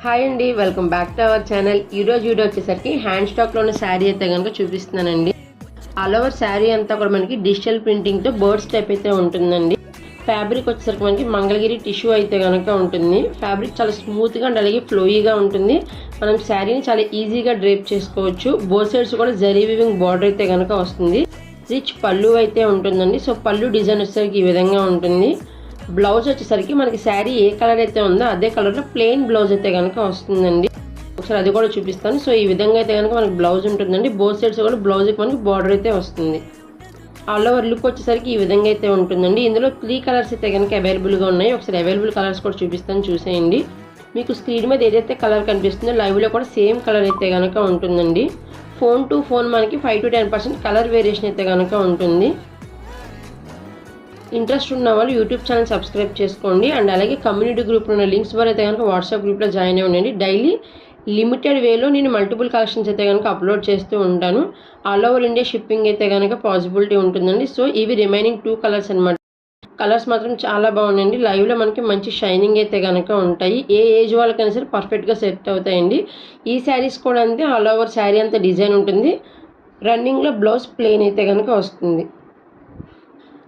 Hi అండి, welcome back to our channel. ఈరోజు video వచ్చేసరికి హ్యాండ్ స్టాక్లో ఉన్న శారీ అయితే కనుక చూపిస్తున్నానండి. ఆల్ ఓవర్ శారీ అంతా కూడా మనకి డిజిటల్ ప్రింటింగ్తో బర్డ్స్ టైప్ అయితే ఉంటుందండి. ఫ్యాబ్రిక్ వచ్చేసరికి మనకి మంగళగిరి టిష్యూ అయితే కనుక ఉంటుంది. ఫ్యాబ్రిక్ చాలా స్మూత్గా అండ్ అలాగే ఫ్లోయీగా ఉంటుంది. మనం శారీని చాలా ఈజీగా డ్రేప్ చేసుకోవచ్చు. బోత్ సైడ్స్ కూడా జరీ వీవింగ్ బార్డర్ అయితే కనుక వస్తుంది. రిచ్ పళ్ళు అయితే ఉంటుందండి. సో పళ్ళు డిజైన్ వచ్చేసరికి ఈ విధంగా ఉంటుంది. బ్లౌజ్ వచ్చేసరికి మనకి శారీ ఏ కలర్ అయితే ఉందో అదే కలర్లో ప్లెయిన్ బ్లౌజ్ అయితే కనుక వస్తుందండి. ఒకసారి అది కూడా చూపిస్తాను. సో ఈ విధంగా అయితే కనుక మనకి బ్లౌజ్ ఉంటుందండి. బోత్ సైడ్స్ కూడా బ్లౌజ్కి మనకి బార్డర్ అయితే వస్తుంది. ఆల్ ఓవర్ లుక్ వచ్చేసరికి ఈ విధంగా అయితే ఉంటుందండి. ఇందులో 3 కలర్స్ అయితే కనుక అవైలబుల్గా ఉన్నాయి. ఒకసారి అవైలబుల్ కలర్స్ కూడా చూపిస్తాను, చూసేయండి. మీకు స్క్రీన్ మీద ఏదైతే కలర్ కనిపిస్తుందో లైవ్లో కూడా సేమ్ కలర్ అయితే కనుక ఉంటుందండి. ఫోన్ టు ఫోన్ మనకి 5 to 10% కలర్ వేరియేషన్ అయితే కనుక ఉంటుంది. ఇంట్రెస్ట్ ఉన్న వాళ్ళు యూట్యూబ్ ఛానల్ సబ్స్క్రైబ్ చేసుకోండి. అండ్ అలాగే కమ్యూనిటీ గ్రూప్లో ఉన్న లింక్స్ ద్వారా అయితే కనుక వాట్సాప్ గ్రూప్లో జాయిన్ అయి ఉండండి. డైలీ లిమిటెడ్ వేలో నేను మల్టిపుల్ కలెక్షన్స్ అయితే కనుక అప్లోడ్ చేస్తూ ఉంటాను. ఆల్ ఓవర్ ఇండియా షిప్పింగ్ అయితే కనుక పాసిబిలిటీ ఉంటుందండి. సో ఇవి రిమైనింగ్ 2 కలర్స్ అనమాట. కలర్స్ మాత్రం చాలా బాగున్నాయండి. లైవ్లో మనకి మంచి షైనింగ్ అయితే కనుక ఉంటాయి. ఏ ఏజ్ వాళ్ళకైనా సరే పర్ఫెక్ట్గా సెట్ అవుతాయండి. ఈ శారీస్ కూడా అంతే. ఆల్ ఓవర్ శారీ అంతా డిజైన్ ఉంటుంది. రన్నింగ్లో బ్లౌజ్ ప్లెయిన్ అయితే కనుక వస్తుంది.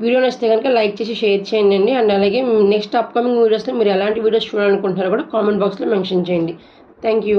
వీడియో నచ్చితే కనుక లైక్ చేసి షేర్ చేయండి. అండ్ అలాగే నెక్స్ట్ అప్కమింగ్ వీడియోస్లో మీరు ఎలాంటి వీడియోస్ చూడాలనుకుంటున్నారో కూడా కామెంట్ బాక్స్లో మెన్షన్ చేయండి. Thank you.